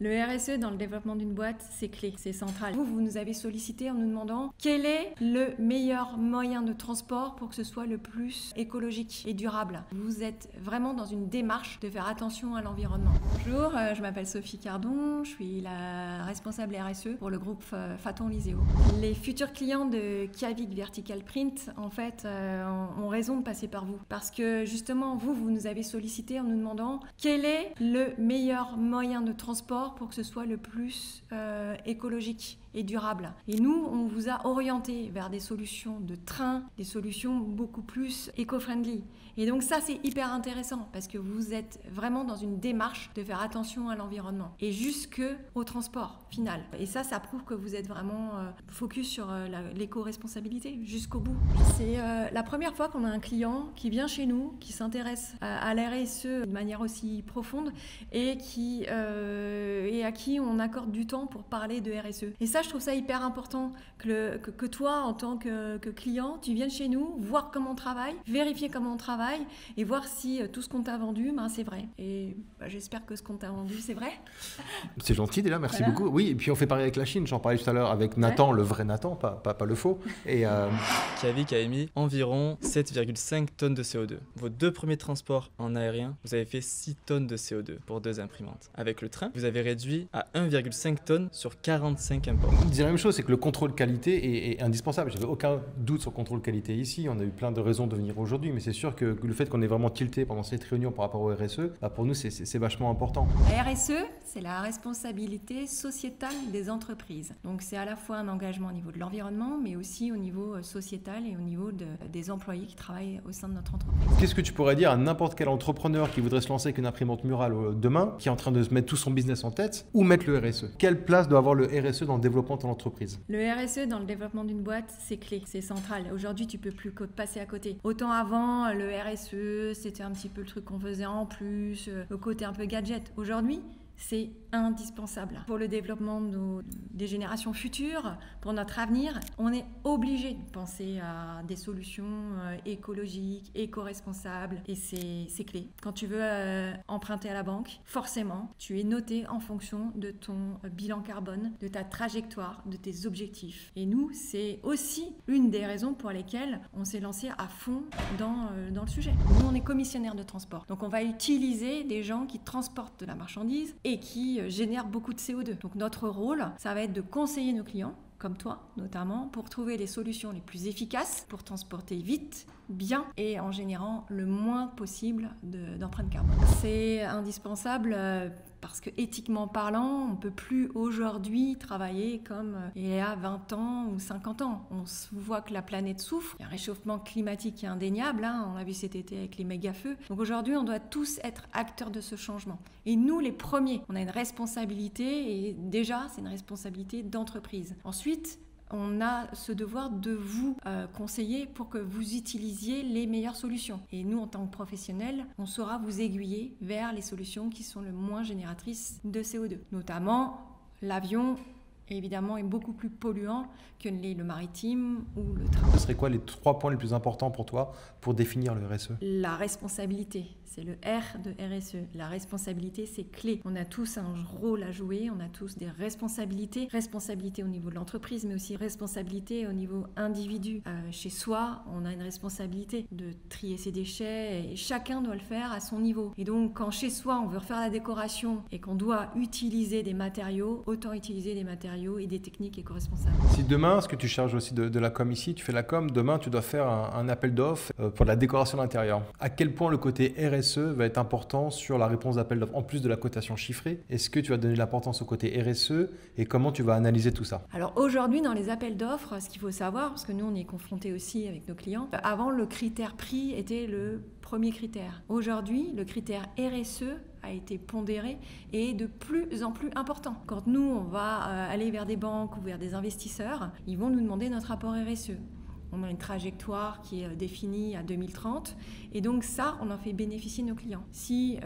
Le RSE dans le développement d'une boîte, c'est clé, c'est central. Vous nous avez sollicité en nous demandant quel est le meilleur moyen de transport pour que ce soit le plus écologique et durable. Vous êtes vraiment dans une démarche de faire attention à l'environnement. Bonjour, je m'appelle Sophie Cardon, je suis la responsable RSE pour le groupe Phaton Liseo. Les futurs clients de Kiavik Vertical Print, en fait, ont raison de passer par vous. Parce que justement, vous nous avez sollicité en nous demandant quel est le meilleur moyen de transport pour que ce soit le plus écologique et durable. Et nous, on vous a orienté vers des solutions de train, des solutions beaucoup plus éco-friendly. Et donc ça, c'est hyper intéressant parce que vous êtes vraiment dans une démarche de faire attention à l'environnement et jusqu'au transport final. Et ça prouve que vous êtes vraiment focus sur l'éco-responsabilité jusqu'au bout. C'est la première fois qu'on a un client qui vient chez nous, qui s'intéresse à la RSE de manière aussi profonde et à qui on accorde du temps pour parler de RSE. Et ça, je trouve ça hyper important que toi, en tant que client, tu viennes chez nous, voir comment on travaille, vérifier comment on travaille et voir si tout ce qu'on t'a vendu, c'est vrai. Et j'espère que ce qu'on t'a vendu, c'est vrai. C'est gentil déjà, merci beaucoup. Oui, et puis on fait pareil avec la Chine, j'en parlais tout à l'heure avec Nathan, le vrai Nathan, pas le faux. Et Kiavik a émis environ 7,5 tonnes de CO2. Vos 2 premiers transports en aérien, vous avez fait 6 tonnes de CO2 pour 2 imprimantes. Avec le train, vous avez réduit à 1,5 tonnes sur 45 imports. Je dis la même chose, c'est que le contrôle qualité est indispensable. J'avais aucun doute sur le contrôle qualité ici. On a eu plein de raisons de venir aujourd'hui, mais c'est sûr que le fait qu'on ait vraiment tilté pendant cette réunion par rapport au RSE, pour nous, c'est vachement important. La RSE, c'est la responsabilité sociétale des entreprises. Donc c'est à la fois un engagement au niveau de l'environnement, mais aussi au niveau sociétal et au niveau des employés qui travaillent au sein de notre entreprise. Qu'est-ce que tu pourrais dire à n'importe quel entrepreneur qui voudrait se lancer avec une imprimante murale demain, qui est en train de se mettre tout son business en tête, où mettre le RSE? Quelle place doit avoir le RSE dans le développement de ton entreprise? Le RSE dans le développement d'une boîte, c'est clé, c'est central. Aujourd'hui, tu peux plus passer à côté. Autant avant, le RSE, c'était un petit peu le truc qu'on faisait en plus, le côté un peu gadget. Aujourd'hui, c'est indispensable pour le développement des générations futures, pour notre avenir. On est obligé de penser à des solutions écologiques, éco-responsables et c'est clé. Quand tu veux emprunter à la banque, forcément, tu es noté en fonction de ton bilan carbone, de ta trajectoire, de tes objectifs. Et nous, c'est aussi une des raisons pour lesquelles on s'est lancé à fond dans le sujet. Nous, on est commissionnaire de transport. Donc, on va utiliser des gens qui transportent de la marchandise et qui génèrent beaucoup de CO2. Donc notre rôle, ça va être de conseiller nos clients, comme toi notamment, pour trouver les solutions les plus efficaces pour transporter vite, bien et en générant le moins possible d'empreinte carbone. C'est indispensable parce que éthiquement parlant, on ne peut plus aujourd'hui travailler comme il y a 20 ans ou 50 ans. On voit que la planète souffre, il y a un réchauffement climatique qui est indéniable, on l'a vu cet été avec les méga-feux. Donc aujourd'hui, on doit tous être acteurs de ce changement. Et nous, les premiers, on a une responsabilité et déjà, c'est une responsabilité d'entreprise. Ensuite, on a ce devoir de vous conseiller pour que vous utilisiez les meilleures solutions. Et nous, en tant que professionnels, on saura vous aiguiller vers les solutions qui sont le moins génératrices de CO2. Notamment, l'avion, évidemment, est beaucoup plus polluant que le maritime ou le train. Ce serait quoi les 3 points les plus importants pour toi pour définir le RSE? La responsabilité, c'est le R de RSE. La responsabilité, c'est clé. On a tous un rôle à jouer, on a tous des responsabilités. Responsabilité au niveau de l'entreprise, mais aussi responsabilité au niveau individu. Chez soi, on a une responsabilité de trier ses déchets et chacun doit le faire à son niveau. Et donc, quand chez soi, on veut refaire la décoration et qu'on doit utiliser des matériaux, autant utiliser des matériaux et des techniques éco-responsables. Si demain, ce que tu charges aussi de la com ici, tu fais la com, demain tu dois faire un appel d'offres pour la décoration d'intérieur. À quel point le côté RSE va être important sur la réponse d'appel d'offres, en plus de la cotation chiffrée? Est-ce que tu vas donner de l'importance au côté RSE et comment tu vas analyser tout ça? Alors aujourd'hui, dans les appels d'offres, ce qu'il faut savoir, parce que nous on est confrontés aussi avec nos clients, avant le critère prix était le premier critère. Aujourd'hui, le critère RSE a été pondéré et est de plus en plus important. Quand nous, on va aller vers des banques ou vers des investisseurs, ils vont nous demander notre rapport RSE. On a une trajectoire qui est définie à 2030 et donc ça, on en fait bénéficier nos clients. Si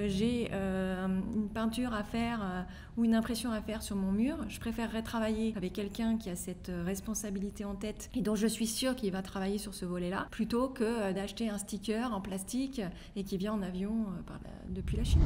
j'ai une peinture à faire ou une impression à faire sur mon mur, je préférerais travailler avec quelqu'un qui a cette responsabilité en tête et dont je suis sûre qu'il va travailler sur ce volet-là, plutôt que d'acheter un sticker en plastique et qui vient en avion depuis la Chine.